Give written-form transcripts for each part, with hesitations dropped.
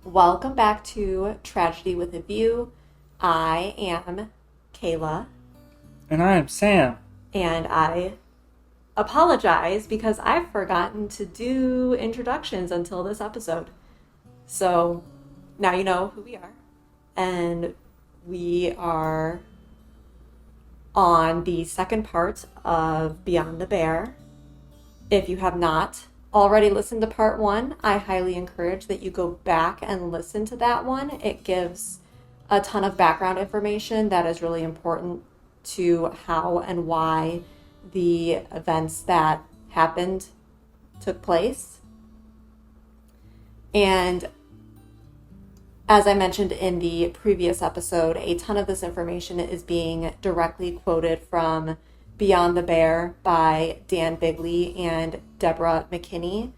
Welcome back to Tragedy with a View. I am Kayla. And I'm Sam. And I apologize because I've forgotten to do introductions until this episode. So now you know who we are. And we are on the second part of Beyond the Bear. If you have not already listened to part one, I highly encourage that you go back and listen to that one. It gives a ton of background information that is really important to how and why the events that happened took place. And as I mentioned in the previous episode, a ton of this information is being directly quoted from Beyond the Bear by Dan Bigley and Deborah McKinney.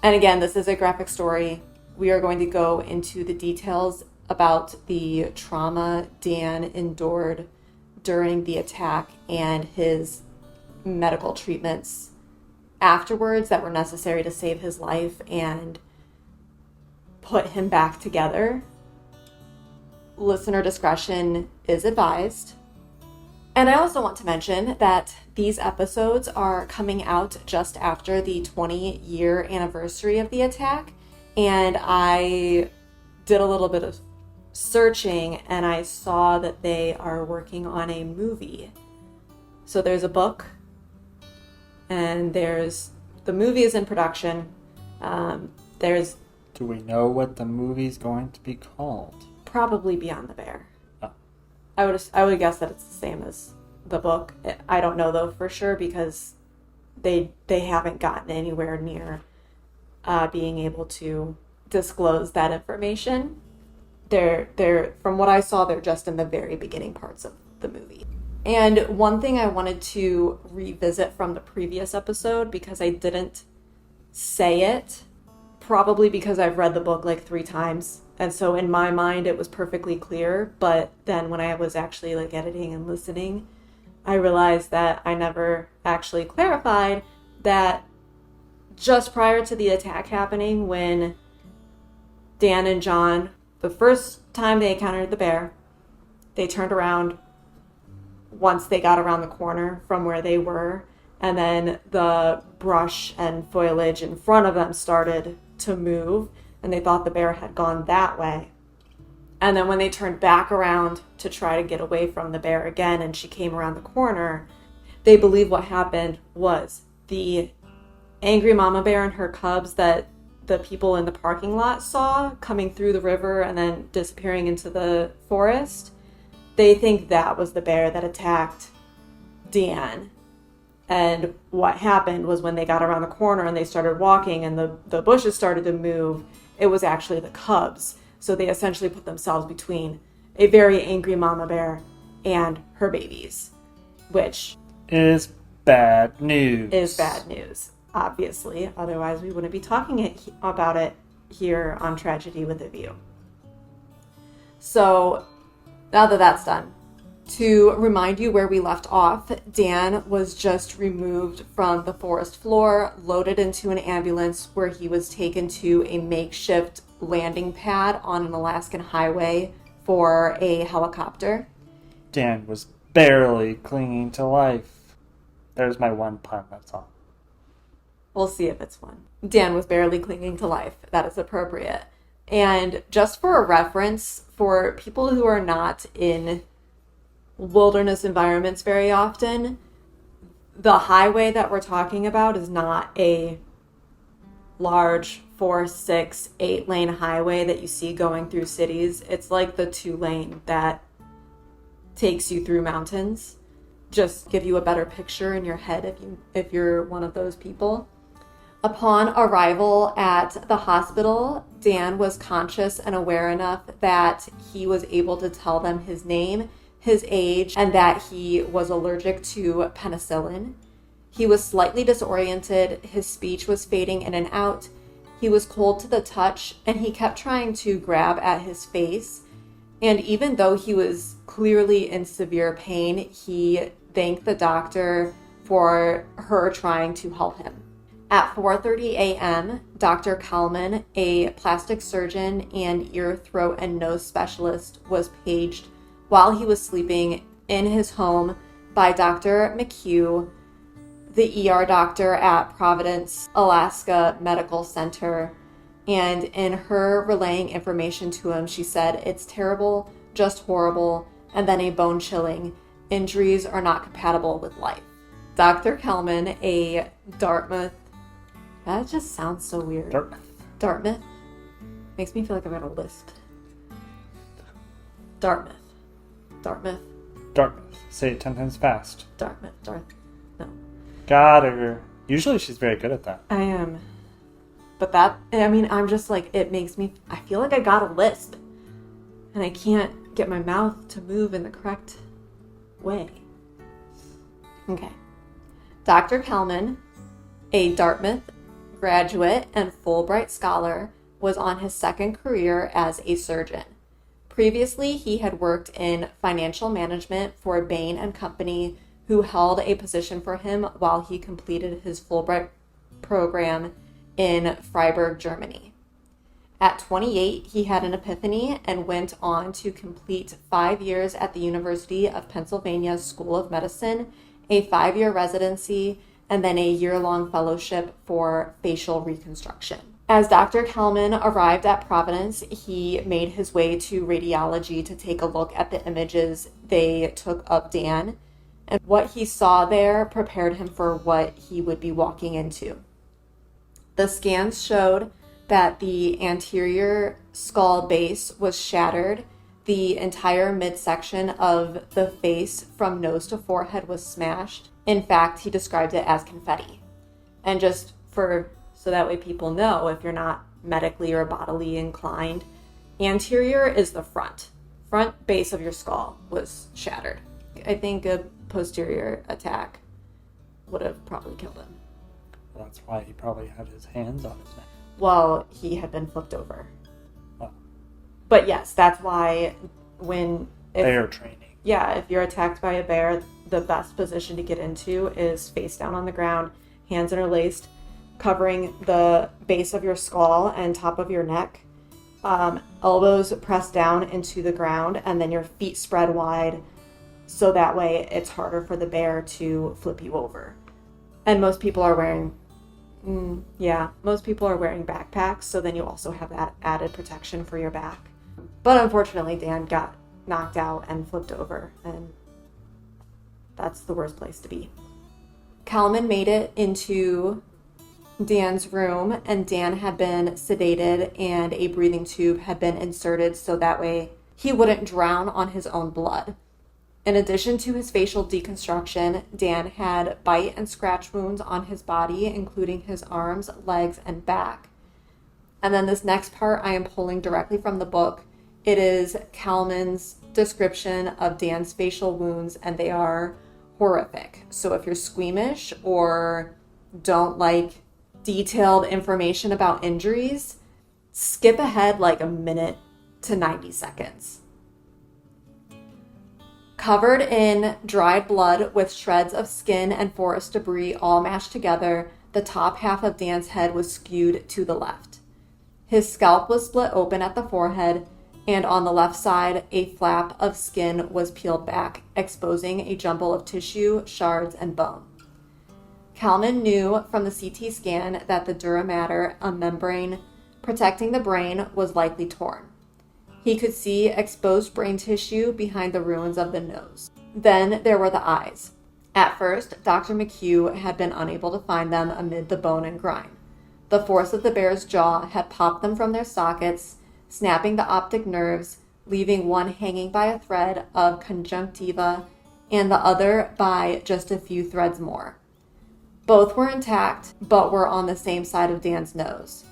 And again, this is a graphic story. We are going to go into the details about the trauma Dan endured during the attack and his medical treatments afterwards that were necessary to save his life and put him back together. Listener discretion is advised. And I also want to mention that these episodes are coming out just after the 20-year anniversary of the attack. And I did a little bit of searching and I saw that they are working on a movie. So there's a book and the movie is in production. Do we know what the movie's going to be called? Probably Beyond the Bear. Oh. I would guess that it's the same as the book. I don't know though for sure because they haven't gotten anywhere near being able to disclose that information. They're from what I saw, they're just in the very beginning parts of the movie. And one thing I wanted to revisit from the previous episode because I didn't say it, probably because I've read the book like 3 times. And so in my mind, it was perfectly clear. But then when I was actually like editing and listening, I realized that I never actually clarified that just prior to the attack happening, when Dan and John, the first time they encountered the bear, they turned around once they got around the corner from where they were. And then the brush and foliage in front of them started to move. And they thought the bear had gone that way. And then when they turned back around to try to get away from the bear again and she came around the corner, they believe what happened was the angry mama bear and her cubs that the people in the parking lot saw coming through the river and then disappearing into the forest. They think that was the bear that attacked Dan. And what happened was when they got around the corner and they started walking and the bushes started to move, it was actually the cubs. So they essentially put themselves between a very angry mama bear and her babies, which is bad news. Obviously. Otherwise, we wouldn't be talking about it here on Tragedy with a View. So now that that's done, to remind you where we left off, Dan was just removed from the forest floor, loaded into an ambulance where he was taken to a makeshift landing pad on an Alaskan highway for a helicopter. Dan was barely clinging to life. There's my one pun, that's all. We'll see if it's one. Dan was barely clinging to life. That is appropriate. And just for a reference, for people who are not in wilderness environments very often, the highway that we're talking about is not a large 4, 6, 8 lane highway that you see going through cities. It's like the 2-lane that takes you through mountains. Just give you a better picture in your head if you're one of those people. Upon arrival at the hospital, Dan was conscious and aware enough that he was able to tell them his name, his age, and that he was allergic to penicillin. He was slightly disoriented, his speech was fading in and out, he was cold to the touch, and he kept trying to grab at his face. And even though he was clearly in severe pain, he thanked the doctor for her trying to help him. At 4:30 a.m., Dr. Kalman, a plastic surgeon and ear, throat, and nose specialist, was paged while he was sleeping in his home by Dr. McHugh, the ER doctor at Providence, Alaska Medical Center. And in her relaying information to him, she said, "It's terrible, just horrible, and then a bone-chilling. Injuries are not compatible with life." Dr. Kalman, a Dartmouth... That just sounds so weird. Dartmouth? Makes me feel like I've got a lisp. Dartmouth. Say it 10 times fast. No. Got her. Usually she's very good at that. I am. But I'm just like, I feel like I got a lisp. And I can't get my mouth to move in the correct way. Okay. Dr. Kalman, a Dartmouth graduate and Fulbright scholar, was on his second career as a surgeon. Previously, he had worked in financial management for Bain and Company, who held a position for him while he completed his Fulbright program in Freiburg, Germany. At 28, he had an epiphany and went on to complete 5 years at the University of Pennsylvania School of Medicine, a 5-year residency, and then a year-long fellowship for facial reconstruction. As Dr. Kalman arrived at Providence, he made his way to radiology to take a look at the images they took of Dan, and what he saw there prepared him for what he would be walking into. The scans showed that the anterior skull base was shattered, the entire midsection of the face from nose to forehead was smashed. In fact, he described it as confetti. And just so that way people know, if you're not medically or bodily inclined, anterior is the front base of your skull was shattered. I think a posterior attack would have probably killed him. That's why he probably had his hands on his neck. Well, he had been flipped over. Oh. But yes, that's why bear training. Yeah, if you're attacked by a bear, the best position to get into is face down on the ground, hands interlaced, covering the base of your skull and top of your neck, elbows pressed down into the ground, and then your feet spread wide, so that way it's harder for the bear to flip you over. And most people are wearing backpacks, so then you also have that added protection for your back. But unfortunately, Dan got knocked out and flipped over, and that's the worst place to be. Kalman made it into Dan's room, and Dan had been sedated and a breathing tube had been inserted so that way he wouldn't drown on his own blood. In addition to his facial deconstruction, Dan had bite and scratch wounds on his body, including his arms, legs, and back. And then this next part I am pulling directly from the book. It is Kalman's description of Dan's facial wounds, and they are horrific. So if you're squeamish or don't like detailed information about injuries, skip ahead like a minute to 90 seconds. Covered in dried blood with shreds of skin and forest debris all mashed together, the top half of Dan's head was skewed to the left. His scalp was split open at the forehead, and on the left side, a flap of skin was peeled back, exposing a jumble of tissue, shards, and bone. Kalman knew from the CT scan that the dura mater, a membrane protecting the brain, was likely torn. He could see exposed brain tissue behind the ruins of the nose. Then there were the eyes. At first, Dr. McHugh had been unable to find them amid the bone and grime. The force of the bear's jaw had popped them from their sockets, snapping the optic nerves, leaving one hanging by a thread of conjunctiva and the other by just a few threads more. Both were intact, but were on the same side of Dan's nose.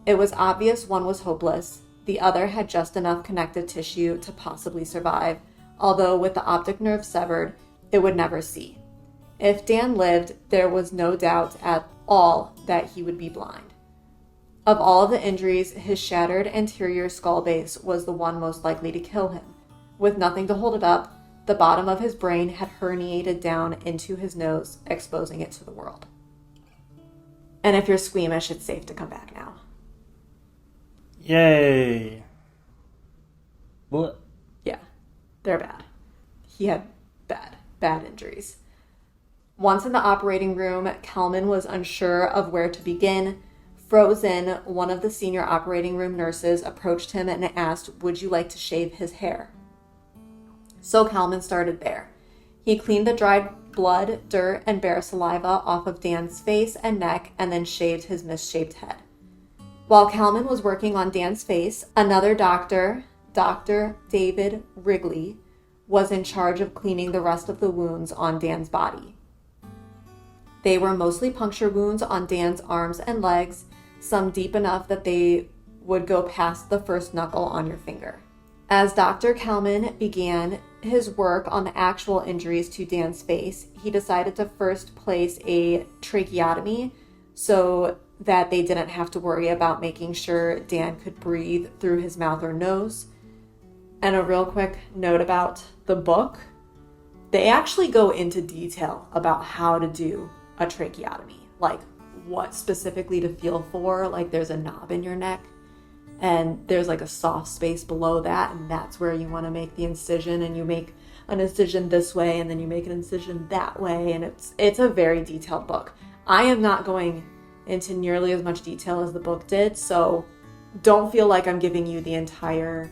It was obvious one was hopeless. The other had just enough connective tissue to possibly survive, although with the optic nerve severed, it would never see. If Dan lived, there was no doubt at all that he would be blind. Of all of the injuries, his shattered anterior skull base was the one most likely to kill him. With nothing to hold it up, the bottom of his brain had herniated down into his nose, exposing it to the world. And if you're squeamish, it's safe to come back now. Yay. What? Yeah, they're bad. He had bad injuries. Once in the operating room, Kelman was unsure of where to begin. Frozen, one of the senior operating room nurses approached him and asked, would you like to shave his hair? So Kelman started there. He cleaned the dried blood, dirt, and bare saliva off of Dan's face and neck and then shaved his misshaped head. While Kelman was working on Dan's face, another doctor, Dr. David Wrigley, was in charge of cleaning the rest of the wounds on Dan's body. They were mostly puncture wounds on Dan's arms and legs, some deep enough that they would go past the first knuckle on your finger. As Dr. Kelman began his work on the actual injuries to Dan's face, he decided to first place a tracheotomy so that they didn't have to worry about making sure Dan could breathe through his mouth or nose. And a real quick note about the book, they actually go into detail about how to do a tracheotomy, like what specifically to feel for. Like there's a knob in your neck and there's like a soft space below that, and that's where you want to make the incision, and you make an incision this way and then you make an incision that way, and it's a very detailed book. I am not going into nearly as much detail as the book did, so don't feel like I'm giving you the entire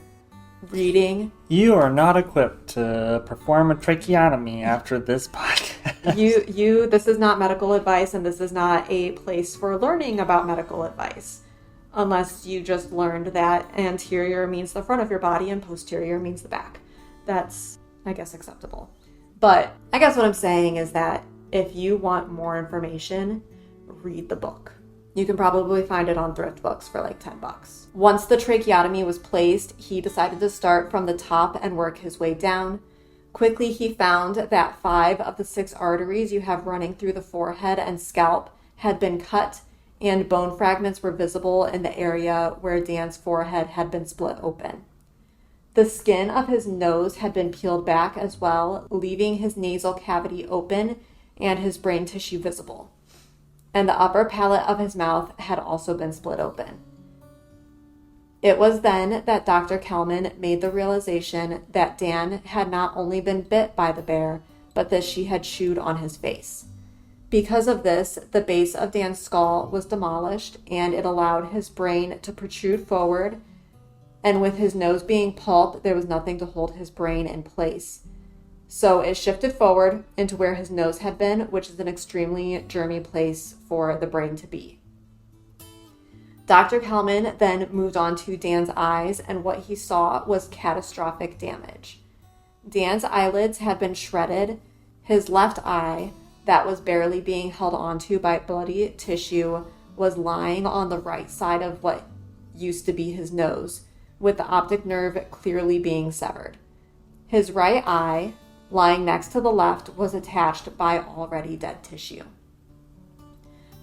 reading. You are not equipped to perform a tracheotomy after this podcast. This is not medical advice, and this is not a place for learning about medical advice. Unless you just learned that anterior means the front of your body and posterior means the back. That's, I guess, acceptable. But I guess what I'm saying is that if you want more information, read the book. You can probably find it on thrift books for like $10. Once the tracheotomy was placed, he decided to start from the top and work his way down. Quickly, he found that 5 of the 6 arteries you have running through the forehead and scalp had been cut, and bone fragments were visible in the area where Dan's forehead had been split open. The skin of his nose had been peeled back as well, leaving his nasal cavity open and his brain tissue visible. And the upper palate of his mouth had also been split open. It was then that Dr. Kelman made the realization that Dan had not only been bit by the bear, but that she had chewed on his face. Because of this, the base of Dan's skull was demolished, and it allowed his brain to protrude forward, and with his nose being pulped, there was nothing to hold his brain in place. So it shifted forward into where his nose had been, which is an extremely germy place for the brain to be. Dr. Kelman then moved on to Dan's eyes, and what he saw was catastrophic damage. Dan's eyelids had been shredded. His left eye, that was barely being held onto by bloody tissue, was lying on the right side of what used to be his nose, with the optic nerve clearly being severed. His right eye, lying next to the left, was attached by already dead tissue.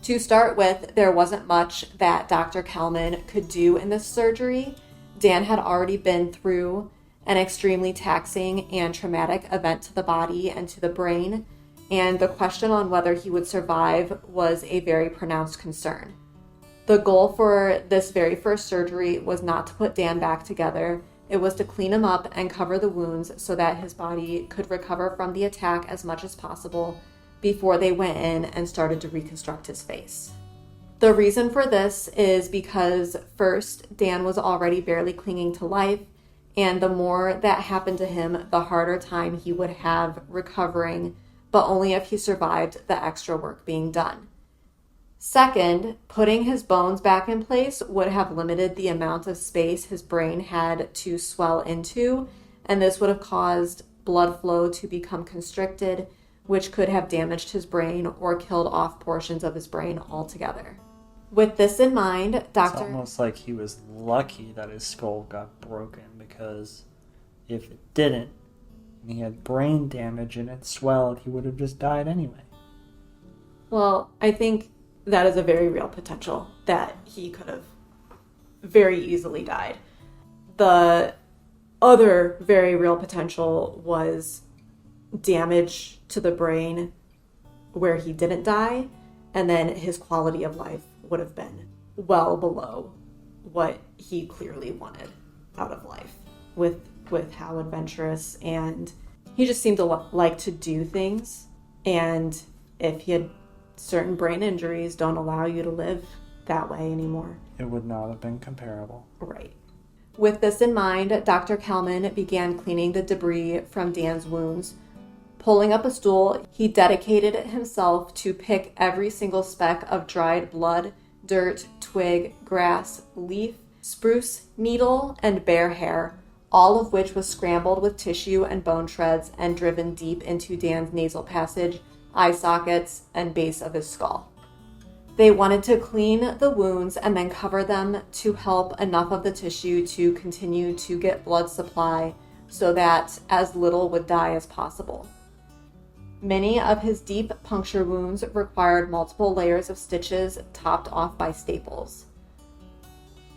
To start with, there wasn't much that Dr. Kelman could do in this surgery. Dan had already been through an extremely taxing and traumatic event to the body and to the brain, and the question on whether he would survive was a very pronounced concern. The goal for this very first surgery was not to put Dan back together. It was to clean him up and cover the wounds so that his body could recover from the attack as much as possible before they went in and started to reconstruct his face. The reason for this is because, first, Dan was already barely clinging to life, and the more that happened to him, the harder time he would have recovering, but only if he survived the extra work being done. Second, putting his bones back in place would have limited the amount of space his brain had to swell into, and this would have caused blood flow to become constricted, which could have damaged his brain or killed off portions of his brain altogether. With this in mind, It's almost like he was lucky that his skull got broken, because if it didn't, and he had brain damage and it swelled, he would have just died anyway. Well, I think that is a very real potential that he could have very easily died. The other very real potential was damage to the brain where he didn't die, And then his quality of life would have been well below what he clearly wanted out of life with how adventurous, and he just seemed to like to do things. And if he had certain brain injuries, don't allow you to live that way anymore. It would not have been comparable. Right. With this in mind, Dr. Kalman began cleaning the debris from Dan's wounds. Pulling up a stool, he dedicated himself to pick every single speck of dried blood, dirt, twig, grass, leaf, spruce, needle, and bare hair, all of which was scrambled with tissue and bone shreds and driven deep into Dan's nasal passage, eye sockets, and base of his skull. They wanted to clean the wounds and then cover them to help enough of the tissue to continue to get blood supply so that as little would die as possible. Many of his deep puncture wounds required multiple layers of stitches topped off by staples.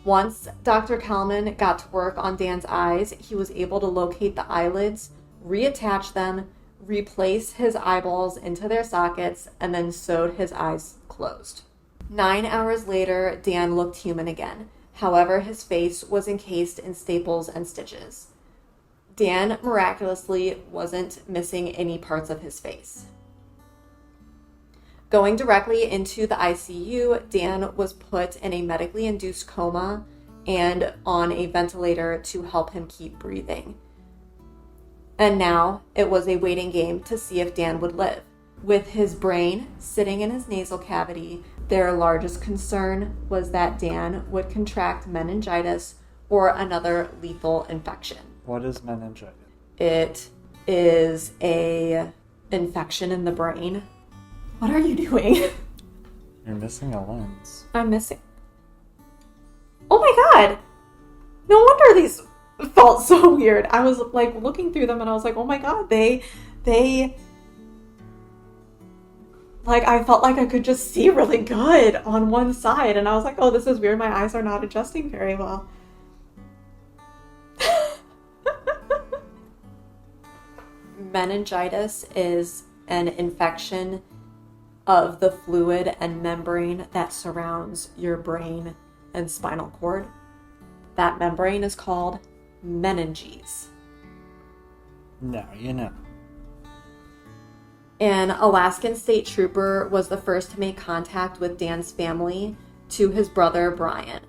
Once Dr. Kalman got to work on Dan's eyes, he was able to locate the eyelids, reattach them, replace his eyeballs into their sockets, and then sewed his eyes closed. 9 hours later, Dan looked human again. However, his face was encased in staples and stitches. Dan miraculously wasn't missing any parts of his face. Going directly into the ICU, Dan was put in a medically induced coma and on a ventilator to help him keep breathing. And now it was a waiting game to see if Dan would live. With his brain sitting in his nasal cavity, their largest concern was that Dan would contract meningitis or another lethal infection. What is meningitis? It is a infection in the brain. What are you doing? You're missing a lens. I'm missing. Oh my god! No wonder these felt so weird. I was like looking through them and I was like, oh my god, they like, I felt like I could just see really good on one side, and I was like, oh, this is weird. My eyes are not adjusting very well. Meningitis is an infection of the fluid and membrane that surrounds your brain and spinal cord. That membrane is called meninges. Now you know. An Alaskan state trooper was the first to make contact with Dan's family to his brother Brian.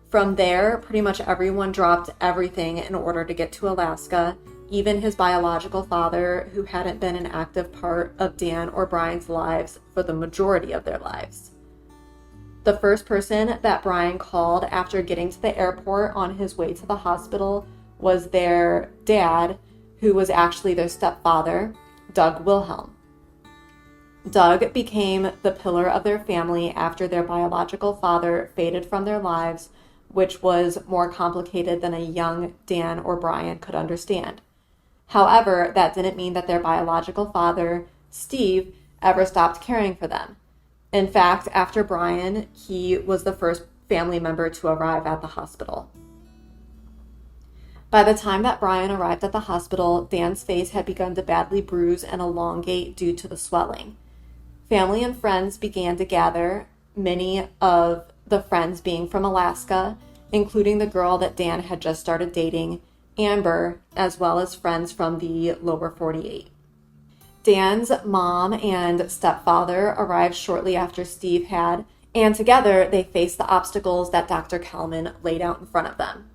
From there, pretty much everyone dropped everything in order to get to Alaska, even his biological father, who hadn't been an active part of Dan or Brian's lives for the majority of their lives. The first person that Brian called after getting to the airport on his way to the hospital was their dad, who was actually their stepfather, Doug Wilhelm. Doug became the pillar of their family after their biological father faded from their lives, which was more complicated than a young Dan or Brian could understand. However, that didn't mean that their biological father, Steve, ever stopped caring for them. In fact, after Brian, he was the first family member to arrive at the hospital. By the time that Brian arrived at the hospital, Dan's face had begun to badly bruise and elongate due to the swelling. Family and friends began to gather, many of the friends being from Alaska, including the girl that Dan had just started dating, Amber, as well as friends from the lower 48. Dan's mom and stepfather arrived shortly after Steve had, and together they faced the obstacles that Dr. Kalman laid out in front of them.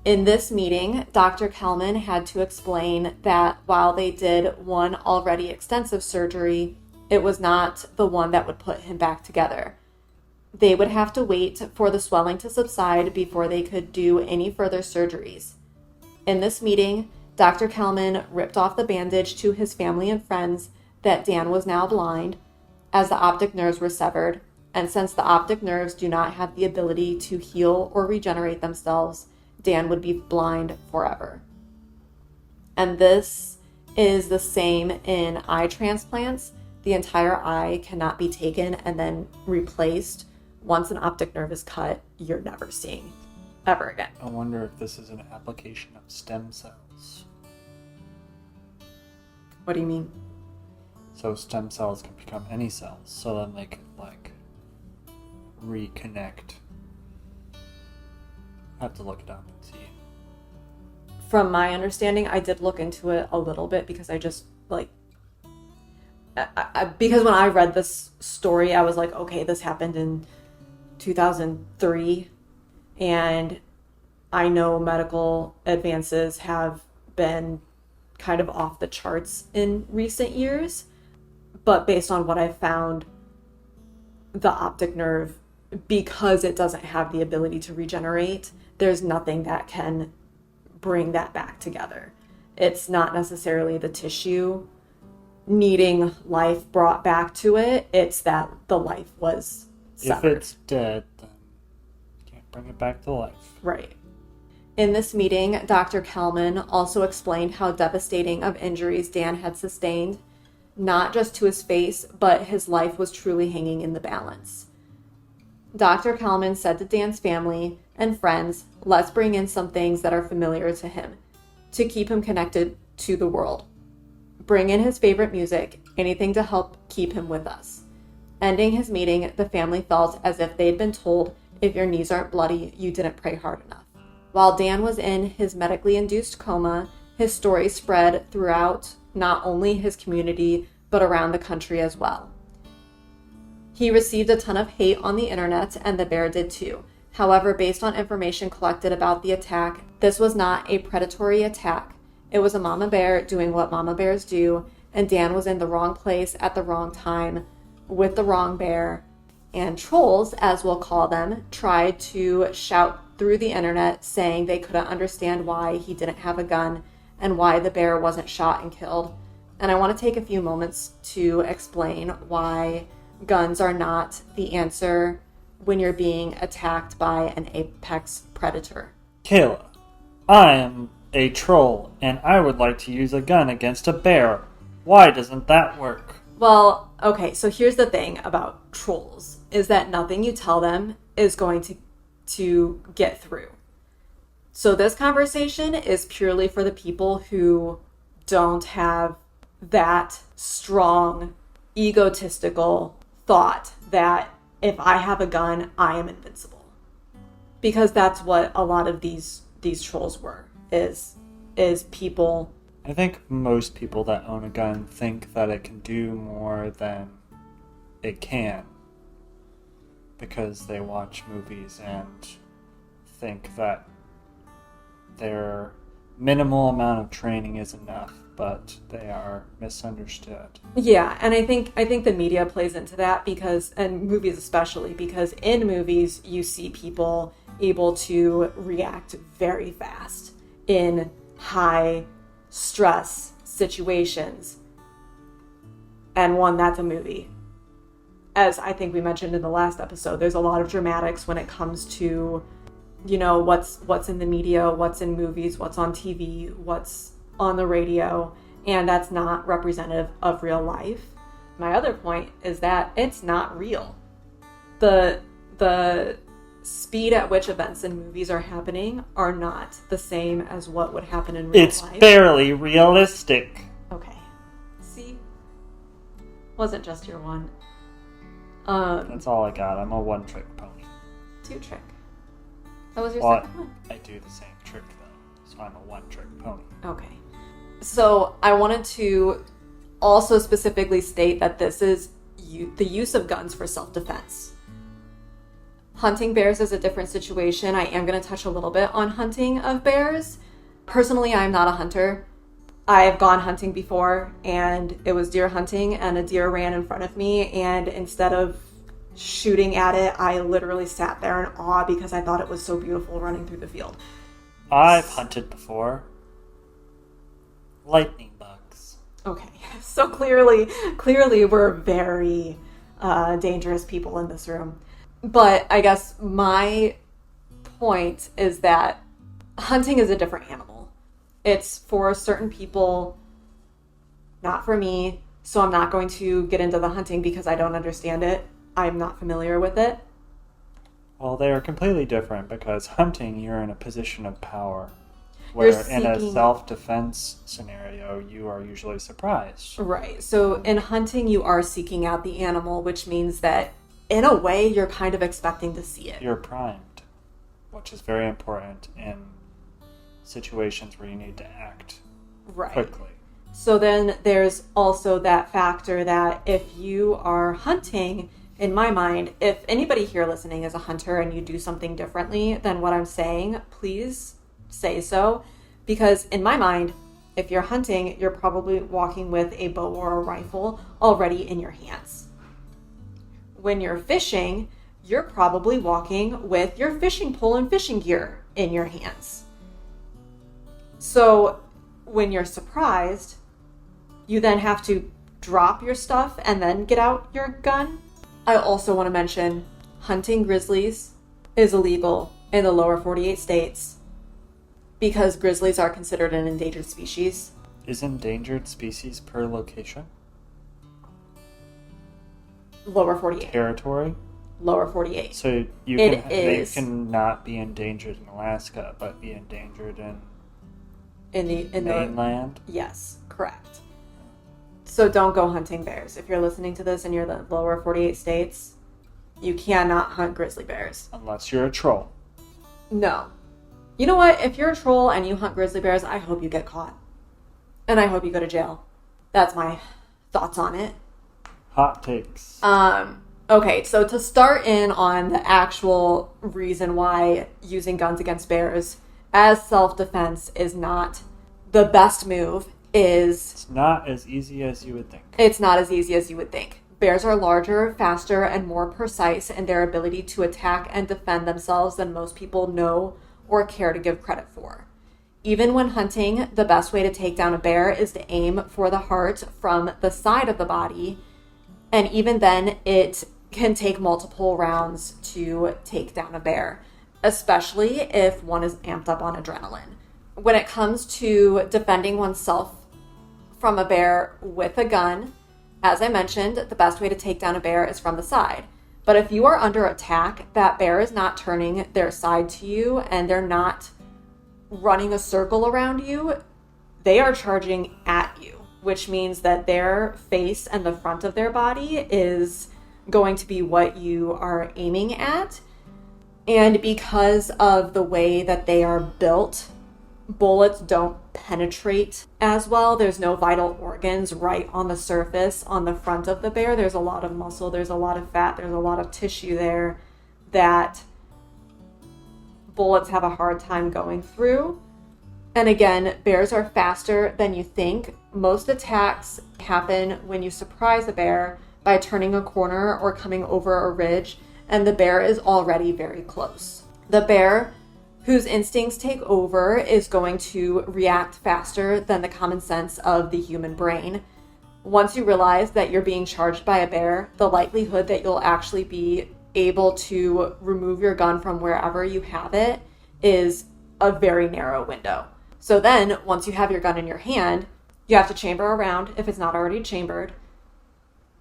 In this meeting, Dr. Kalman had to explain that while they did one already extensive surgery, it was not the one that would put him back together. They would have to wait for the swelling to subside before they could do any further surgeries. In this meeting, Dr. Kalman ripped off the bandage to his family and friends that Dan was now blind, as the optic nerves were severed, and since the optic nerves do not have the ability to heal or regenerate themselves, Dan would be blind forever. And this is the same in eye transplants. The entire eye cannot be taken and then replaced. Once an optic nerve is cut, you're never seeing ever again. I wonder if this is an application of stem cells. What do you mean? So stem cells can become any cells. So then they could, like, reconnect. I have to look it up and see. From my understanding, I did look into it a little bit because I just, like, because when I read this story, I was like, okay, this happened in 2003, and I know medical advances have been kind of off the charts in recent years, but based on what I found, the optic nerve, because it doesn't have the ability to regenerate, there's nothing that can bring that back together. It's not necessarily the tissue needing life brought back to it, it's that the life was severed. If it's dead, then you can't bring it back to life. Right. In this meeting, Dr. Kalman also explained how devastating of injuries Dan had sustained, not just to his face, but his life was truly hanging in the balance. Dr. Kalman said to Dan's family and friends, let's bring in some things that are familiar to him to keep him connected to the world. Bring in his favorite music, anything to help keep him with us. Ending his meeting, the family felt as if they'd been told, if your knees aren't bloody, you didn't pray hard enough. While Dan was in his medically induced coma, his story spread throughout not only his community, but around the country as well. He received a ton of hate on the internet, and the bear did too. However, based on information collected about the attack, this was not a predatory attack. It was a mama bear doing what mama bears do, and Dan was in the wrong place at the wrong time with the wrong bear. And trolls, as we'll call them, tried to shout through the internet saying they couldn't understand why he didn't have a gun and why the bear wasn't shot and killed. And I want to take a few moments to explain why guns are not the answer when you're being attacked by an apex predator. Kayla, I am a troll, and I would like to use a gun against a bear. Why doesn't that work? Well, okay, so here's the thing about trolls, is that nothing you tell them is going to get through. So this conversation is purely for the people who don't have that strong, egotistical thought that if I have a gun, I am invincible. Because that's what a lot of these trolls were, is people. I think most people that own a gun think that it can do more than it can, because they watch movies and think that their minimal amount of training is enough, but they are misunderstood. Yeah, and I think the media plays into that, because, and movies especially, because in movies you see people able to react very fast in high stress situations. And one, that's a movie. As I think we mentioned in the last episode, there's a lot of dramatics when it comes to, you know, what's in the media, what's in movies, what's on TV, what's on the radio, and that's not representative of real life. My other point is that it's not real. The speed at which events in movies are happening are not the same as what would happen in real life. It's barely realistic. Okay. See? Wasn't just your one. That's all I got. I'm a one-trick pony. 2-trick. That was your Well, second one? I do the same trick, though, so I'm a one-trick pony. Okay. So I wanted to also specifically state that this is the use of guns for self-defense. Hunting bears is a different situation. I am going to touch a little bit on hunting of bears. Personally, I'm not a hunter. I have gone hunting before, and it was deer hunting, and a deer ran in front of me, and instead of shooting at it, I literally sat there in awe because I thought it was so beautiful running through the field. I've hunted before. Lightning bugs. Okay, so clearly we're very dangerous people in this room. But I guess my point is that hunting is a different animal. It's for certain people, not for me. So I'm not going to get into the hunting because I don't understand it. I'm not familiar with it. Well, they are completely different, because hunting, you're in a position of power. Where You're in a seeking... self-defense scenario, you are usually surprised. Right. So in hunting, you are seeking out the animal, which means that in a way, you're kind of expecting to see it. You're primed, which is very important in situations where you need to act quickly. So then there's also that factor that if you are hunting, in my mind, if anybody here listening is a hunter and you do something differently than what I'm saying, please say so. Because in my mind, if you're hunting, you're probably walking with a bow or a rifle already in your hands. When you're fishing, you're probably walking with your fishing pole and fishing gear in your hands. So when you're surprised, you then have to drop your stuff and then get out your gun. I also want to mention hunting grizzlies is illegal in the lower 48 states because grizzlies are considered an endangered species. Is endangered species per location? Lower 48. Territory? Lower 48. So they cannot be endangered in Alaska, but be endangered in mainland? Yes, correct. So don't go hunting bears. If you're listening to this and you're the lower 48 states, you cannot hunt grizzly bears. Unless you're a troll. No. You know what? If you're a troll and you hunt grizzly bears, I hope you get caught. And I hope you go to jail. That's my thoughts on it. Hot takes. Okay, so to start in on the actual reason why using guns against bears as self-defense is not the best move is... It's not as easy as you would think. It's not as easy as you would think. Bears are larger, faster, and more precise in their ability to attack and defend themselves than most people know or care to give credit for. Even when hunting, the best way to take down a bear is to aim for the heart from the side of the body, and even then, it can take multiple rounds to take down a bear, especially if one is amped up on adrenaline. When it comes to defending oneself from a bear with a gun, as I mentioned, the best way to take down a bear is from the side. But if you are under attack, that bear is not turning their side to you and they're not running a circle around you. They are charging at you, which means that their face and the front of their body is going to be what you are aiming at. And because of the way that they are built, bullets don't penetrate as well. There's no vital organs right on the surface on the front of the bear. There's a lot of muscle, there's a lot of fat, there's a lot of tissue there that bullets have a hard time going through. And again, bears are faster than you think. Most attacks happen when you surprise a bear by turning a corner or coming over a ridge, and the bear is already very close. The bear whose instincts take over is going to react faster than the common sense of the human brain. Once you realize that you're being charged by a bear, the likelihood that you'll actually be able to remove your gun from wherever you have it is a very narrow window. So then, once you have your gun in your hand, you have to chamber around if it's not already chambered.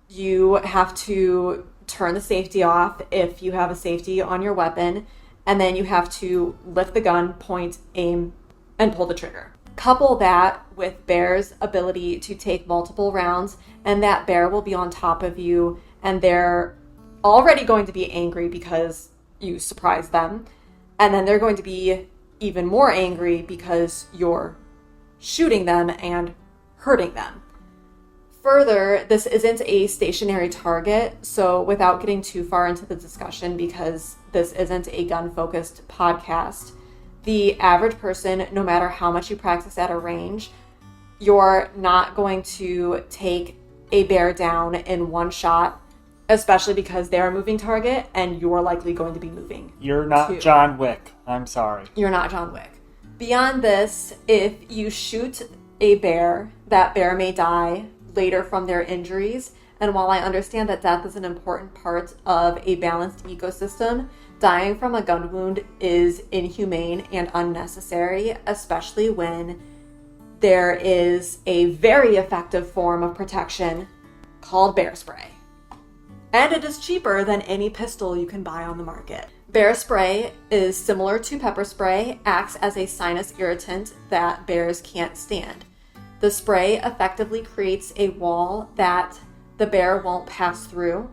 You have to turn the safety off if you have a safety on your weapon. And then you have to lift the gun, point, aim, and pull the trigger. Couple that with bear's ability to take multiple rounds, and that bear will be on top of you, and they're already going to be angry because you surprised them. And then they're going to be even more angry because you're shooting them and hurting them. Further, this isn't a stationary target, so without getting too far into the discussion, because this isn't a gun-focused podcast, the average person, no matter how much you practice at a range, you're not going to take a bear down in one shot, especially because they're a moving target and you're likely going to be moving. You're not John Wick. I'm sorry. You're not John Wick. Beyond this, if you shoot a bear, that bear may die later from their injuries. And while I understand that death is an important part of a balanced ecosystem, dying from a gun wound is inhumane and unnecessary, especially when there is a very effective form of protection called bear spray. And it is cheaper than any pistol you can buy on the market. Bear spray is similar to pepper spray, acts as a sinus irritant that bears can't stand. The spray effectively creates a wall that the bear won't pass through.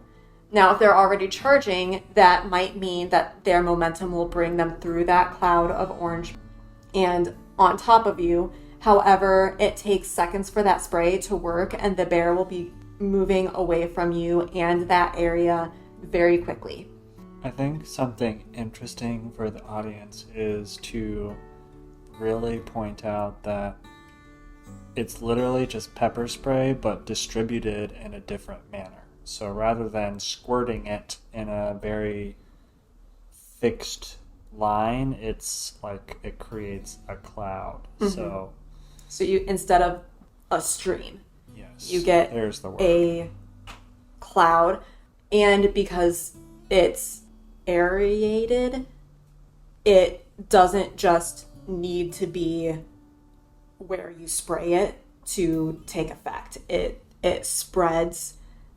Now, if they're already charging, that might mean that their momentum will bring them through that cloud of orange and on top of you. However, it takes seconds for that spray to work, and the bear will be moving away from you and that area very quickly. I think something interesting for the audience is to really point out that it's literally just pepper spray, but distributed in a different manner. So rather than squirting it in a very fixed line, it's like it creates a cloud. So you, instead of a stream, yes, you get there's the word. A cloud. And because it's aerated, it doesn't just need to be where you spray it to take effect. It spreads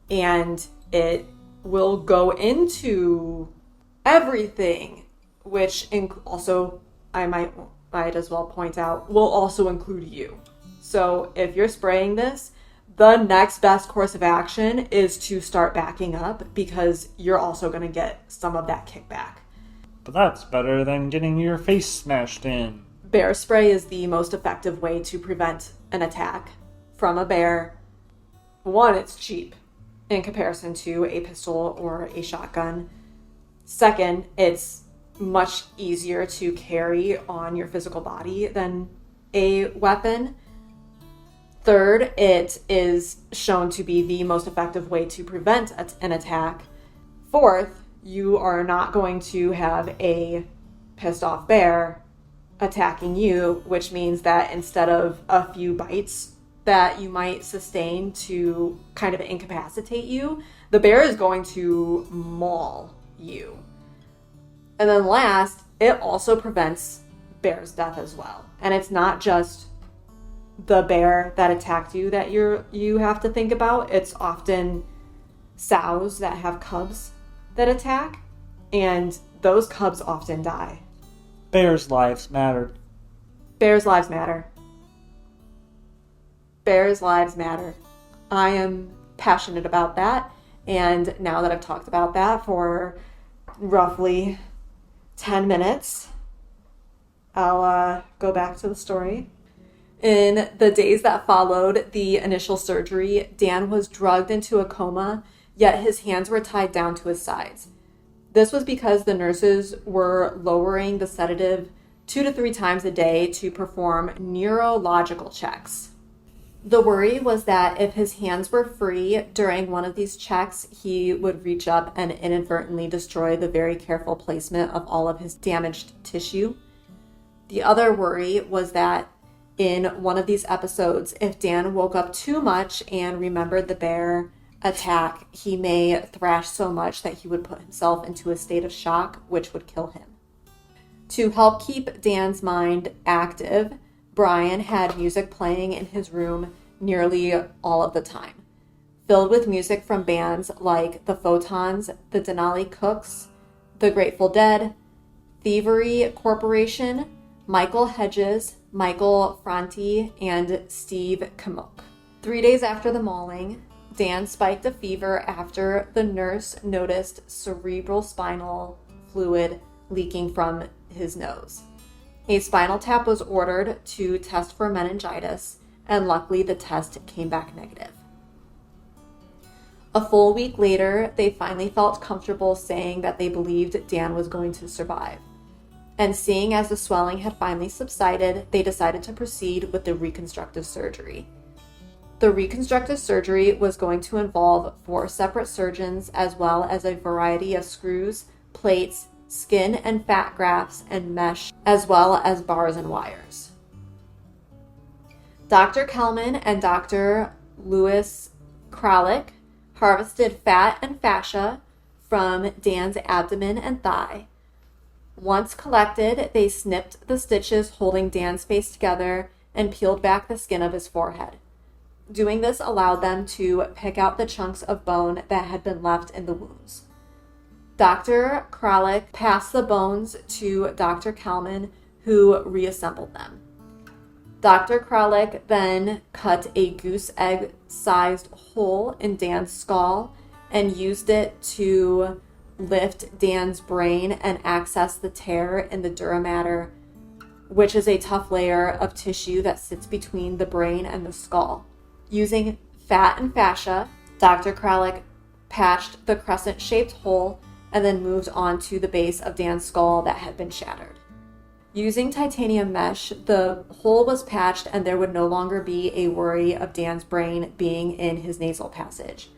and it will go into everything, which also I might as well point out will also include you. So if you're spraying this, the next best course of action is to start backing up, because you're also going to get some of that kickback. But that's better than getting your face smashed in. Bear spray is the most effective way to prevent an attack from a bear. One, it's cheap in comparison to a pistol or a shotgun. Second, it's much easier to carry on your physical body than a weapon. Third, it is shown to be the most effective way to prevent an attack. Fourth, you are not going to have a pissed off bear attacking you, which means that instead of a few bites that you might sustain to kind of incapacitate you, the bear is going to maul you. And then last, it also prevents bear's death as well. And it's not just the bear that attacked you that you have to think about. It's often sows that have cubs that attack, and those cubs often die. Bears' lives matter. Bears' lives matter. Bears' lives matter. I am passionate about that, and now that I've talked about that for roughly 10 minutes, I'll go back to the story. In the days that followed the initial surgery, Dan was drugged into a coma, yet his hands were tied down to his sides. This was because the nurses were lowering the sedative 2 to 3 times a day to perform neurological checks. The worry was that if his hands were free during one of these checks, he would reach up and inadvertently destroy the very careful placement of all of his damaged tissue. The other worry was that in one of these episodes, if Dan woke up too much and remembered the bear attack, he may thrash so much that he would put himself into a state of shock, which would kill him. To help keep Dan's mind active, Brian had music playing in his room nearly all of the time, filled with music from bands like the Photons, the Denali Cooks, the Grateful Dead, Thievery Corporation, Michael Hedges, Michael Franti, and Steve Kamok. 3 days after the mauling, Dan spiked a fever after the nurse noticed cerebral spinal fluid leaking from his nose. A spinal tap was ordered to test for meningitis, and luckily the test came back negative. A full week later, they finally felt comfortable saying that they believed Dan was going to survive. And seeing as the swelling had finally subsided, they decided to proceed with the reconstructive surgery. The reconstructive surgery was going to involve 4 separate surgeons, as well as a variety of screws, plates, skin and fat grafts, and mesh, as well as bars and wires. Dr. Kelman and Dr. Louis Kralik harvested fat and fascia from Dan's abdomen and thigh. Once collected, they snipped the stitches holding Dan's face together and peeled back the skin of his forehead. Doing this allowed them to pick out the chunks of bone that had been left in the wounds. Dr. Kralik passed the bones to Dr. Kalman, who reassembled them. Dr. Kralik then cut a goose egg-sized hole in Dan's skull and used it to lift Dan's brain and access the tear in the dura mater, which is a tough layer of tissue that sits between the brain and the skull. Using fat and fascia, Dr. Kralik patched the crescent-shaped hole and then moved on to the base of Dan's skull that had been shattered. Using titanium mesh, the hole was patched and there would no longer be a worry of Dan's brain being in his nasal passage.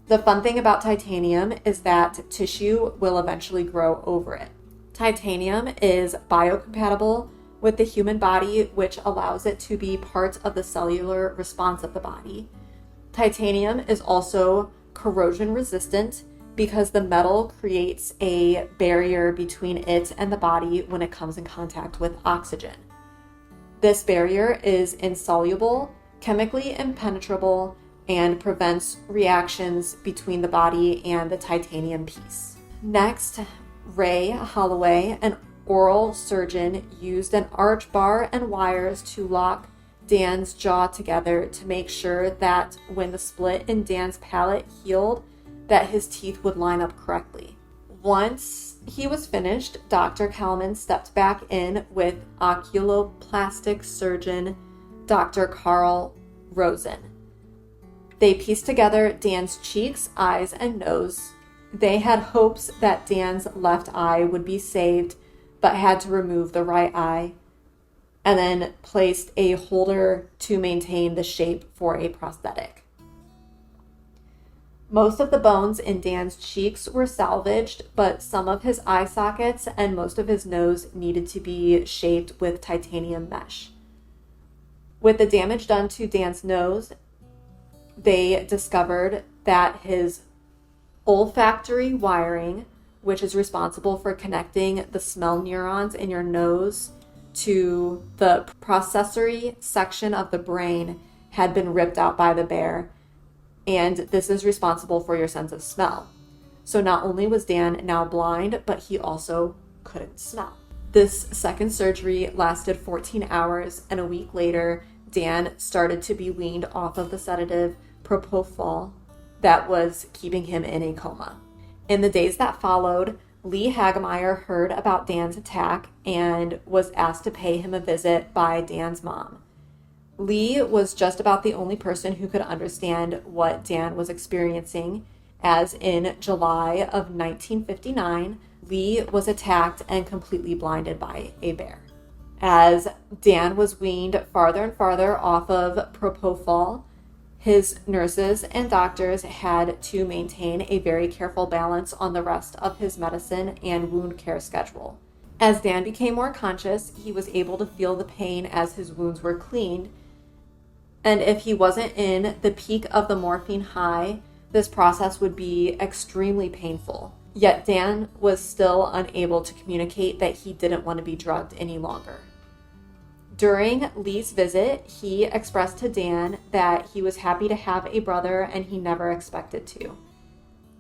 The fun thing about titanium is that tissue will eventually grow over it. Titanium is biocompatible with the human body, which allows it to be part of the cellular response of the body. Titanium is also corrosion resistant because the metal creates a barrier between it and the body when it comes in contact with oxygen. This barrier is insoluble, chemically impenetrable, and prevents reactions between the body and the titanium piece. Next, Ray Holloway, an oral surgeon, used an arch bar and wires to lock Dan's jaw together to make sure that when the split in Dan's palate healed, that his teeth would line up correctly. Once he was finished, Dr. Kalman stepped back in with oculoplastic surgeon Dr. Carl Rosen. They pieced together Dan's cheeks, eyes, and nose. They had hopes that Dan's left eye would be saved, but had to remove the right eye, and then placed a holder to maintain the shape for a prosthetic. Most of the bones in Dan's cheeks were salvaged, but some of his eye sockets and most of his nose needed to be shaped with titanium mesh. With the damage done to Dan's nose, they discovered that his olfactory wiring, which is responsible for connecting the smell neurons in your nose to the processory section of the brain, had been ripped out by the bear, and this is responsible for your sense of smell. So not only was Dan now blind, but he also couldn't smell. This second surgery lasted 14 hours, and a week later, Dan started to be weaned off of the sedative propofol that was keeping him in a coma. In the days that followed, Lee Hagemeyer heard about Dan's attack and was asked to pay him a visit by Dan's mom. Lee was just about the only person who could understand what Dan was experiencing, as in July of 1959, Lee was attacked and completely blinded by a bear. As Dan was weaned farther and farther off of propofol, his nurses and doctors had to maintain a very careful balance on the rest of his medicine and wound care schedule. As Dan became more conscious, he was able to feel the pain as his wounds were cleaned, and if he wasn't in the peak of the morphine high, this process would be extremely painful. Yet Dan was still unable to communicate that he didn't want to be drugged any longer. During Lee's visit, he expressed to Dan that he was happy to have a brother and he never expected to.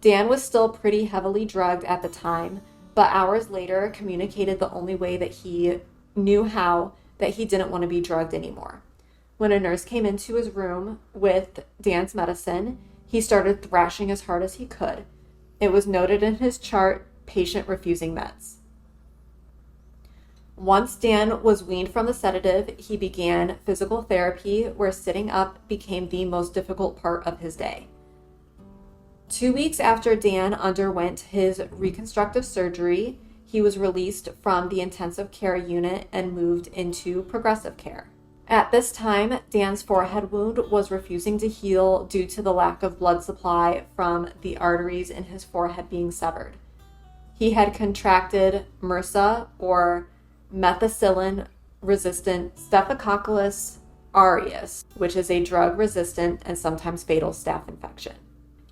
Dan was still pretty heavily drugged at the time, but hours later communicated the only way that he knew how that he didn't want to be drugged anymore. When a nurse came into his room with Dan's medicine, he started thrashing as hard as he could. It was noted in his chart, patient refusing meds. Once Dan was weaned from the sedative, he began physical therapy where sitting up became the most difficult part of his day. 2 weeks after Dan underwent his reconstructive surgery, he was released from the intensive care unit and moved into progressive care. At this time, Dan's forehead wound was refusing to heal due to the lack of blood supply from the arteries in his forehead being severed. He had contracted MRSA, or methicillin-resistant Staphylococcus aureus, which is a drug-resistant and sometimes fatal staph infection.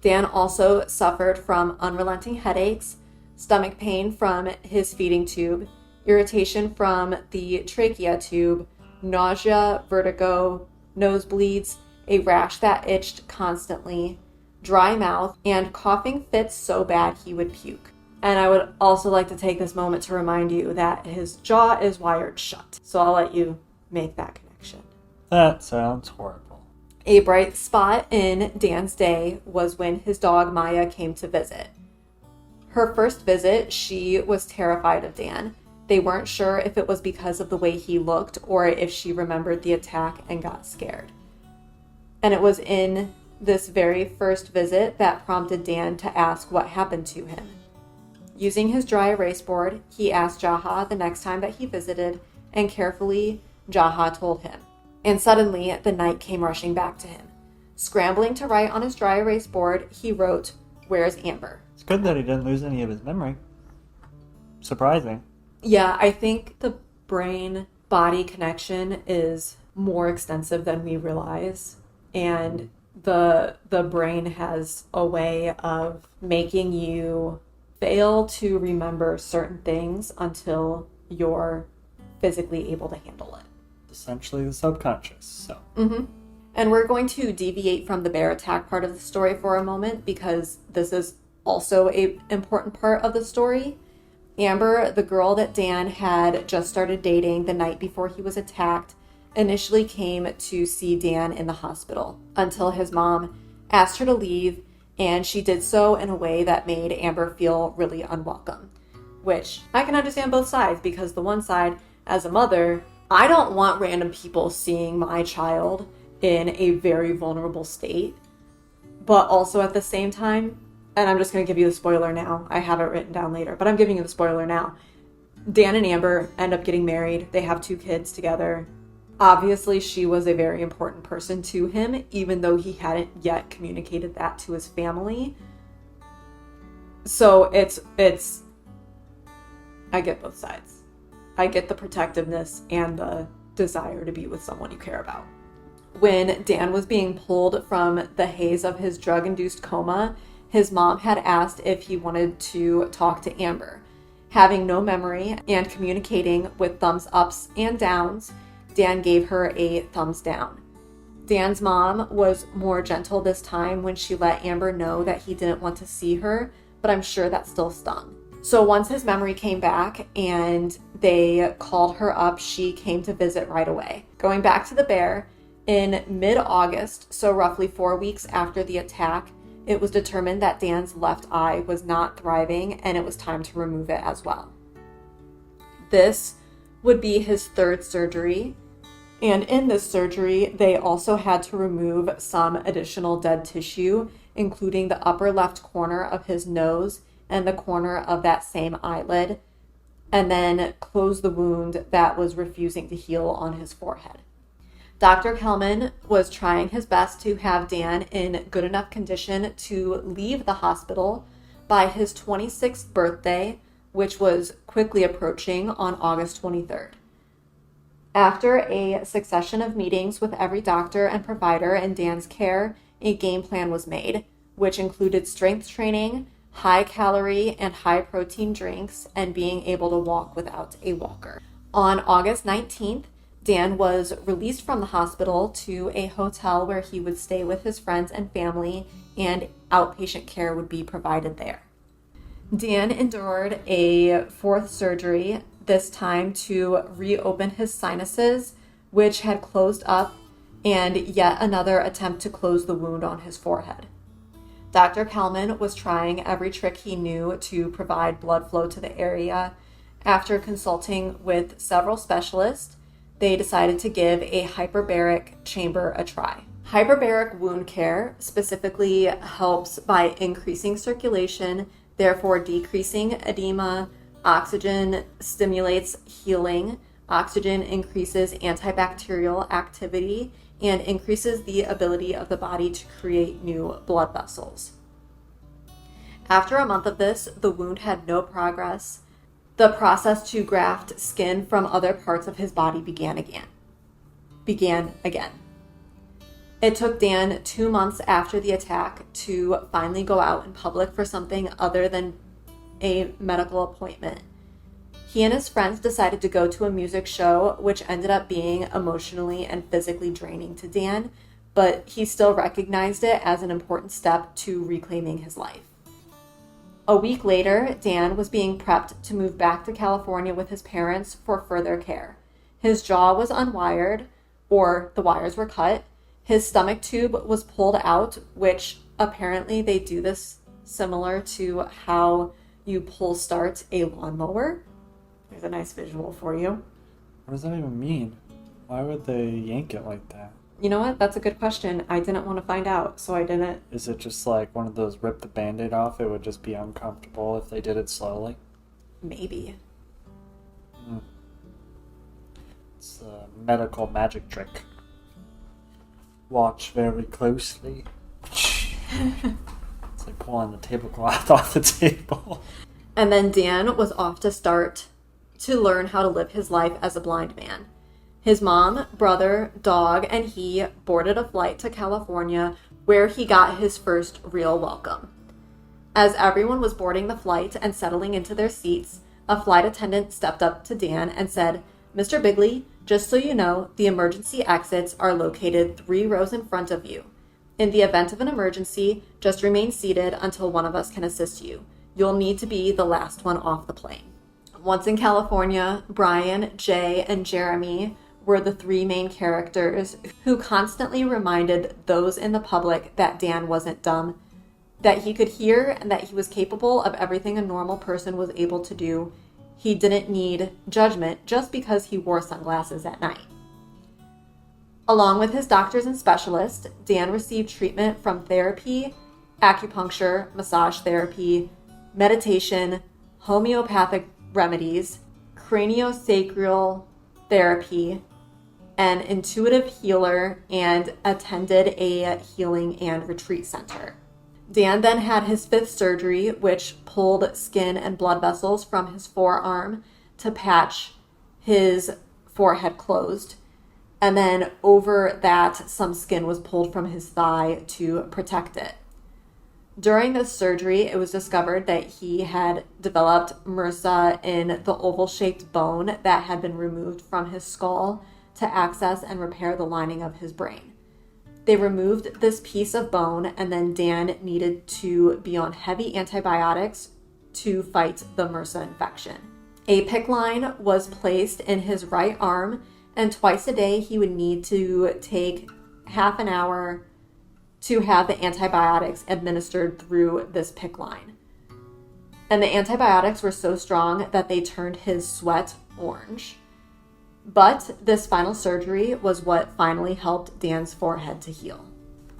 Dan also suffered from unrelenting headaches, stomach pain from his feeding tube, irritation from the trachea tube, nausea, vertigo, nosebleeds, a rash that itched constantly, dry mouth, and coughing fits so bad he would puke. And I would also like to take this moment to remind you that his jaw is wired shut. So I'll let you make that connection. That sounds horrible. A bright spot in Dan's day was when his dog Maya came to visit. Her first visit, she was terrified of Dan. They weren't sure if it was because of the way he looked or if she remembered the attack and got scared. And it was in this very first visit that prompted Dan to ask what happened to him. Using his dry erase board, he asked Jaha the next time that he visited, and carefully, Jaha told him. And suddenly, the night came rushing back to him. Scrambling to write on his dry erase board, he wrote, "Where's Amber?" It's good that he didn't lose any of his memory. Surprising. Yeah, I think the brain-body connection is more extensive than we realize. And the brain has a way of making you fail to remember certain things until you're physically able to handle it. Essentially the subconscious, so. And we're going to deviate from the bear attack part of the story for a moment because this is also an important part of the story. Amber, the girl that Dan had just started dating the night before he was attacked, initially came to see Dan in the hospital until his mom asked her to leave, and she did so in a way that made Amber feel really unwelcome, which I can understand both sides because the one side, as a mother, I don't want random people seeing my child in a very vulnerable state, but also at the same time, and I'm just going to give you the spoiler now. I have it written down later, but I'm giving you the spoiler now. Dan and Amber end up getting married. They have 2 kids together. Obviously, she was a very important person to him, even though he hadn't yet communicated that to his family. So it's I get both sides. I get the protectiveness and the desire to be with someone you care about. When Dan was being pulled from the haze of his drug-induced coma, his mom had asked if he wanted to talk to Amber. Having no memory and communicating with thumbs ups and downs, Dan gave her a thumbs down. Dan's mom was more gentle this time when she let Amber know that he didn't want to see her, but I'm sure that still stung. So once his memory came back and they called her up, she came to visit right away. Going back to the bear, in mid-August, so roughly 4 weeks after the attack, it was determined that Dan's left eye was not thriving and it was time to remove it as well. This would be his 3rd surgery, and in this surgery, they also had to remove some additional dead tissue, including the upper left corner of his nose and the corner of that same eyelid, and then close the wound that was refusing to heal on his forehead. Dr. Kelman was trying his best to have Dan in good enough condition to leave the hospital by his 26th birthday, which was quickly approaching on August 23rd. After a succession of meetings with every doctor and provider in Dan's care, a game plan was made, which included strength training, high-calorie and high-protein drinks, and being able to walk without a walker. On August 19th, Dan was released from the hospital to a hotel where he would stay with his friends and family, and outpatient care would be provided there. Dan endured a 4th surgery, this time to reopen his sinuses, which had closed up, and yet another attempt to close the wound on his forehead. Dr. Kelman was trying every trick he knew to provide blood flow to the area. After consulting with several specialists, they decided to give a hyperbaric chamber a try. Hyperbaric wound care specifically helps by increasing circulation, therefore decreasing edema. Oxygen stimulates healing. Oxygen increases antibacterial activity and increases the ability of the body to create new blood vessels. After a month of this, the wound had no progress. The process to graft skin from other parts of his body began again. It took Dan 2 months after the attack to finally go out in public for something other than a medical appointment. He and his friends decided to go to a music show, which ended up being emotionally and physically draining to Dan, but he still recognized it as an important step to reclaiming his life. A week later, Dan was being prepped to move back to California with his parents for further care. His jaw was unwired, or the wires were cut. His stomach tube was pulled out, which apparently they do this similar to how you pull start a lawnmower. There's a nice visual for you. What does that even mean? Why would they yank it like that? You know what? That's a good question. I didn't want to find out, so I didn't. Is it just like one of those rip the Band-Aid off? It would just be uncomfortable if they did it slowly? Maybe. It's a medical magic trick. Watch very closely. It's like pulling the tablecloth off the table. And then Dan was off to start to learn how to live his life as a blind man. His mom, brother, dog, and he boarded a flight to California, where he got his first real welcome. As everyone was boarding the flight and settling into their seats, a flight attendant stepped up to Dan and said, "Mr. Bigley, just so you know, the emergency exits are located 3 rows in front of you. In the event of an emergency, just remain seated until one of us can assist you. You'll need to be the last one off the plane." Once in California, Brian, Jay, and Jeremy were the 3 main characters who constantly reminded those in the public that Dan wasn't dumb, that he could hear and that he was capable of everything a normal person was able to do. He didn't need judgment just because he wore sunglasses at night. Along with his doctors and specialists, Dan received treatment from therapy, acupuncture, massage therapy, meditation, homeopathic remedies, craniosacral therapy, an intuitive healer, and attended a healing and retreat center. Dan then had his 5th surgery, which pulled skin and blood vessels from his forearm to patch his forehead closed. And then over that, some skin was pulled from his thigh to protect it. During this surgery, it was discovered that he had developed MRSA in the oval-shaped bone that had been removed from his skull to access and repair the lining of his brain. They removed this piece of bone, and then Dan needed to be on heavy antibiotics to fight the MRSA infection. A PICC line was placed in his right arm, and twice a day he would need to take half an hour to have the antibiotics administered through this PICC line. And the antibiotics were so strong that they turned his sweat orange. But this final surgery was what finally helped Dan's forehead to heal.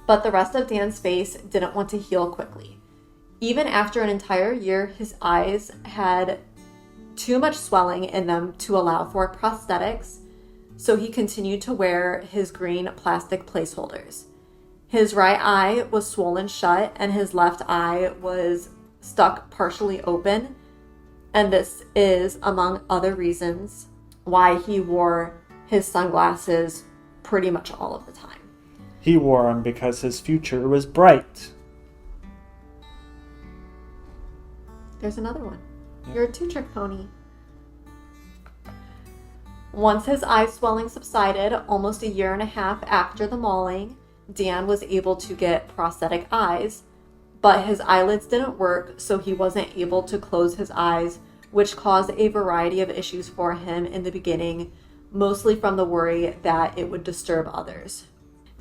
But the rest of Dan's face didn't want to heal quickly. Even after an entire year, his eyes had too much swelling in them to allow for prosthetics, so he continued to wear his green plastic placeholders. His right eye was swollen shut and his left eye was stuck partially open, and this is, among other reasons, why he wore his sunglasses pretty much all of the time. He wore them because his future was bright. There's another one. You're a 2-trick pony. Once his eye swelling subsided, almost a year and a half after the mauling, Dan was able to get prosthetic eyes, but his eyelids didn't work, so he wasn't able to close his eyes, which caused a variety of issues for him in the beginning, mostly from the worry that it would disturb others.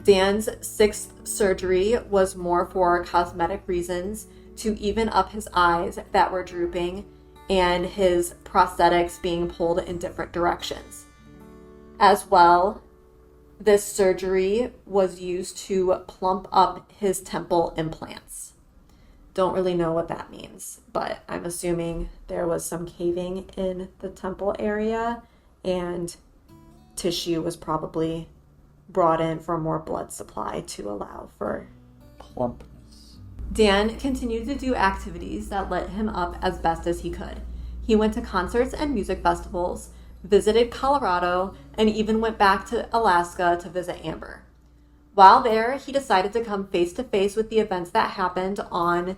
Dan's 6th surgery was more for cosmetic reasons, to even up his eyes that were drooping and his prosthetics being pulled in different directions. As well, this surgery was used to plump up his temple implants. Don't really know what that means, but I'm assuming there was some caving in the temple area and tissue was probably brought in for more blood supply to allow for Plumpness. Dan continued to do activities that lit him up as best as he could. He went to concerts and music festivals, visited Colorado, and even went back to Alaska to visit Amber. While there, he decided to come face to face with the events that happened on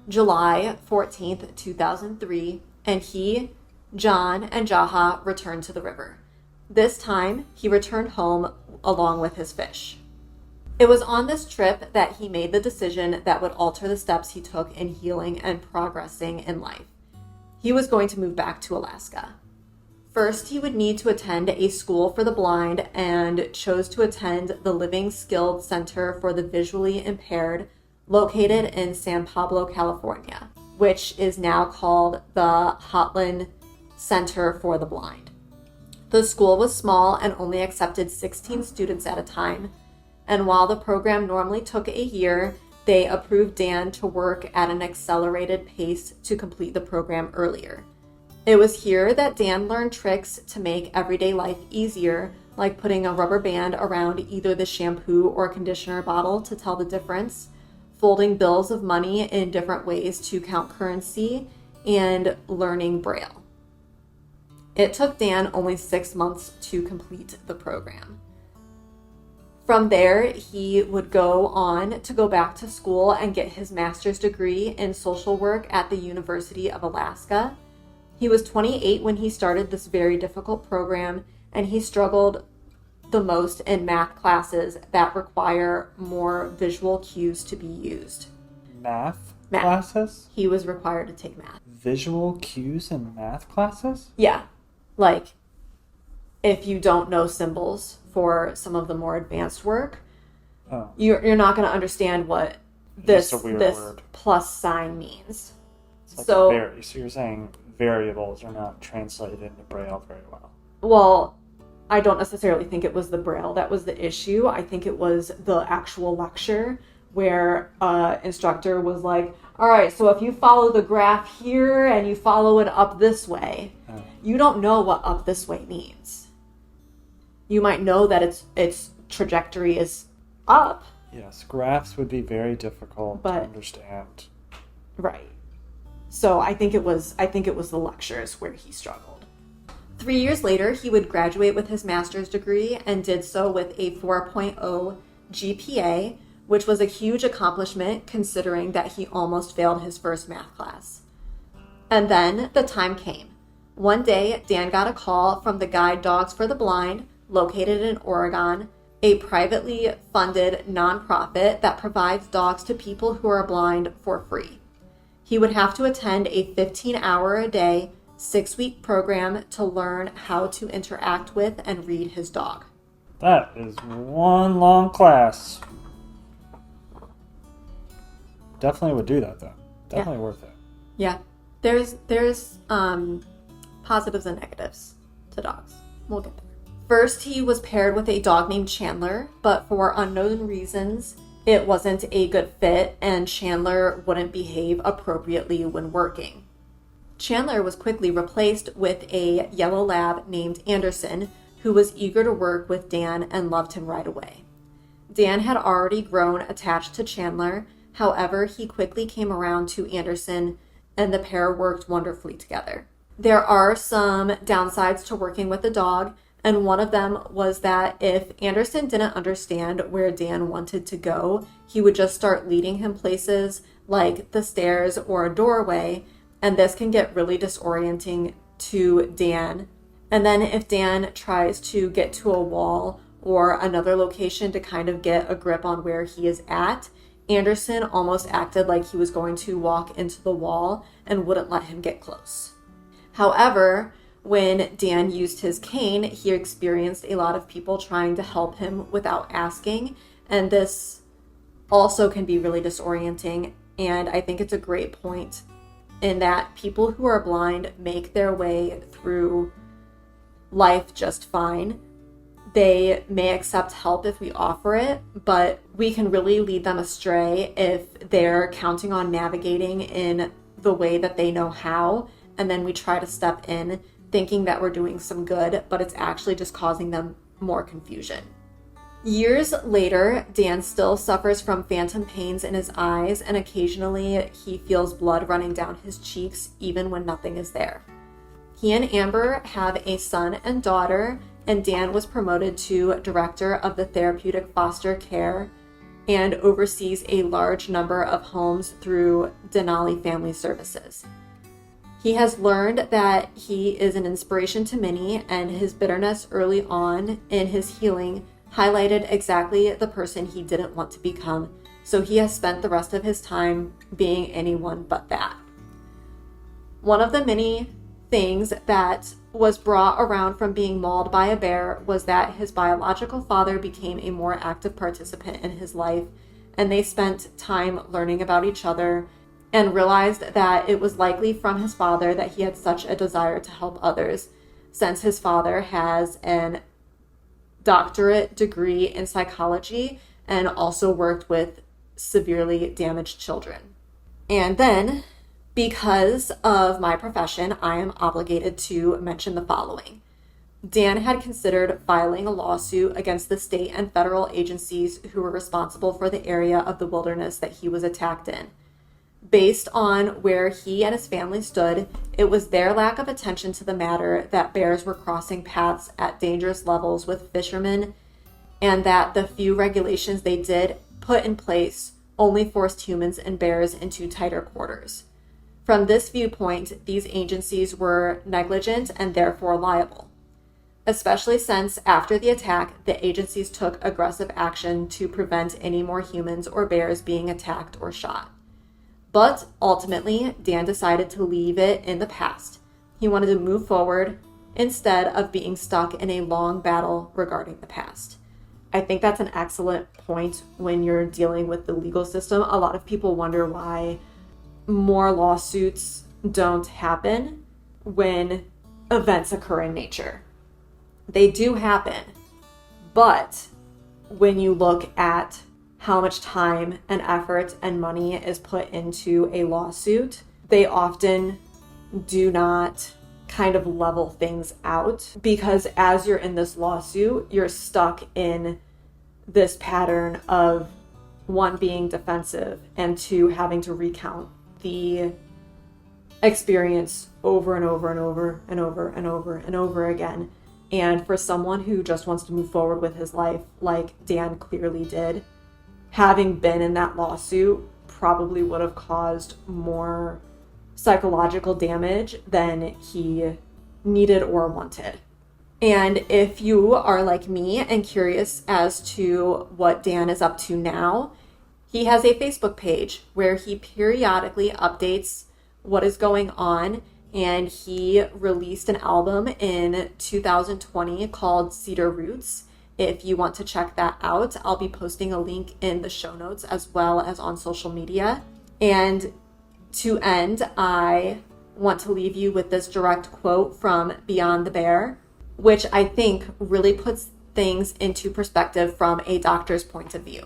July 14th, 2003, and he, John, and Jaha returned to the river. This time, he returned home along with his fish. It was on this trip that he made the decision that would alter the steps he took in healing and progressing in life. He was going to move back to Alaska. First, he would need to attend a school for the blind and chose to attend the Living Skilled Center for the Visually Impaired, located in San Pablo, California, which is now called the Hotland Center for the Blind. The school was small and only accepted 16 students at a time, and while the program normally took a year, they approved Dan to work at an accelerated pace to complete the program earlier. It was here that Dan learned tricks to make everyday life easier, like putting a rubber band around either the shampoo or conditioner bottle to tell the difference, folding bills of money in different ways to count currency, and learning Braille. It took Dan only 6 months to complete the program. From there, he would go on to go back to school and get his master's degree in social work at the University of Alaska. He was 28 when he started this very difficult program, and he struggled the most in math classes that require more visual cues to be used. Math Math. classes? He was required to take math. Visual cues in math classes? Yeah. Like, if you don't know symbols for some of the more advanced work, you're not going to understand what this word. plus sign means. It's like So you're saying variables are not translated into Braille very well. Well, I don't necessarily think it was the Braille that was the issue. I think it was the actual lecture where instructor was like, all right, so if you follow the graph here and you follow it up this way, you don't know what up this way means. You might know that its trajectory is up. Yes, graphs would be very difficult to understand. Right. So I think it was the lectures where he struggled. 3 years later, he would graduate with his master's degree and did so with a 4.0 GPA, which was a huge accomplishment considering that he almost failed his first math class. And then the time came. One day, Dan got a call from the Guide Dogs for the Blind, located in Oregon, a privately funded nonprofit that provides dogs to people who are blind for free. He would have to attend a 15-hour-a-day, 6-week program to learn how to interact with and read his dog. That is one long class. Definitely would do that, though. Definitely worth it. Yeah. There's positives and negatives to dogs. We'll get there. First, he was paired with a dog named Chandler, but for unknown reasons, it wasn't a good fit and Chandler wouldn't behave appropriately when working. Chandler was quickly replaced with a yellow lab named Anderson, who was eager to work with Dan and loved him right away. Dan had already grown attached to Chandler, however, he quickly came around to Anderson and the pair worked wonderfully together. There are some downsides to working with a dog, and one of them was that if Anderson didn't understand where Dan wanted to go, he would just start leading him places like the stairs or a doorway, and this can get really disorienting to Dan. And then if Dan tries to get to a wall or another location to kind of get a grip on where he is at, Anderson almost acted like he was going to walk into the wall and wouldn't let him get close. However, when Dan used his cane, he experienced a lot of people trying to help him without asking, and this also can be really disorienting. And I think it's a great point in that people who are blind make their way through life just fine. They may accept help if we offer it, but we can really lead them astray if they're counting on navigating in the way that they know how, and then we try to step in thinking that we're doing some good, but it's actually just causing them more confusion. Years later, Dan still suffers from phantom pains in his eyes, and occasionally he feels blood running down his cheeks even when nothing is there. He and Amber have a son and daughter, and Dan was promoted to director of the therapeutic foster care and oversees a large number of homes through Denali Family Services. He has learned that he is an inspiration to many, and his bitterness early on in his healing highlighted exactly the person he didn't want to become, so he has spent the rest of his time being anyone but that. One of the many things that was brought around from being mauled by a bear was that his biological father became a more active participant in his life, and they spent time learning about each other and realized that it was likely from his father that he had such a desire to help others, since his father has an doctorate degree in psychology and also worked with severely damaged children. And then, because of my profession, I am obligated to mention the following. Dan had considered filing a lawsuit against the state and federal agencies who were responsible for the area of the wilderness that he was attacked in. Based on where he and his family stood, it was their lack of attention to the matter that bears were crossing paths at dangerous levels with fishermen, and that the few regulations they did put in place only forced humans and bears into tighter quarters. From this viewpoint, these agencies were negligent and therefore liable, especially since after the attack, the agencies took aggressive action to prevent any more humans or bears being attacked or shot. But ultimately, Dan decided to leave it in the past. He wanted to move forward instead of being stuck in a long battle regarding the past. I think that's an excellent point when you're dealing with the legal system. A lot of people wonder why more lawsuits don't happen when events occur in nature. They do happen, but when you look at how much time and effort and money is put into a lawsuit, they often do not kind of level things out, because as you're in this lawsuit, you're stuck in this pattern of one, being defensive, and two, having to recount the experience over and over and over and over and over and over again. And for someone who just wants to move forward with his life, like Dan clearly did, having been in that lawsuit probably would have caused more psychological damage than he needed or wanted. And if you are like me and curious as to what Dan is up to now, he has a Facebook page where he periodically updates what is going on, and he released an album in 2020 called Cedar Roots. If you want to check that out, I'll be posting a link in the show notes as well as on social media. And to end, I want to leave you with this direct quote from Beyond the Bear, which I think really puts things into perspective from a doctor's point of view.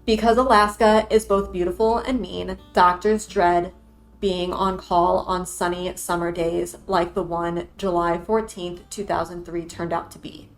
Because Alaska is both beautiful and mean, doctors dread being on call on sunny summer days like the one July 14th, 2003 turned out to be.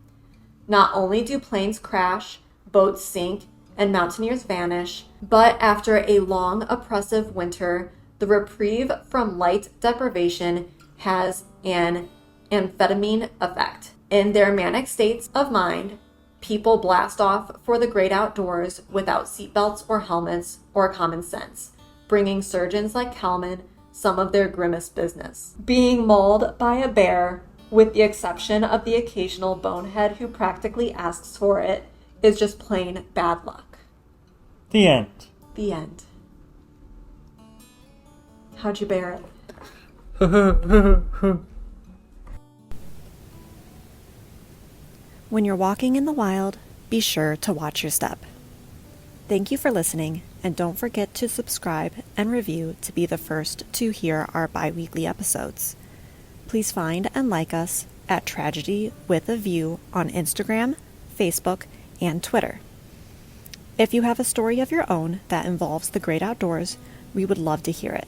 Not only do planes crash, boats sink, and mountaineers vanish, but after a long, oppressive winter, the reprieve from light deprivation has an amphetamine effect. In their manic states of mind, people blast off for the great outdoors without seatbelts or helmets or common sense, bringing surgeons like Kalman some of their grimmest business. Being mauled by a bear, with the exception of the occasional bonehead who practically asks for it, is just plain bad luck. The end. The end. How'd you bear it? When you're walking in the wild, be sure to watch your step. Thank you for listening, and don't forget to subscribe and review to be the first to hear our bi-weekly episodes. Please find and like us at Tragedy with a View on Instagram, Facebook, and Twitter. If you have a story of your own that involves the great outdoors, we would love to hear it.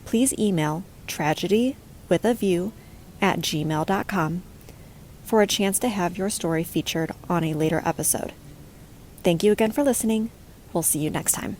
Please email tragedywithaview@gmail.com for a chance to have your story featured on a later episode. Thank you again for listening. We'll see you next time.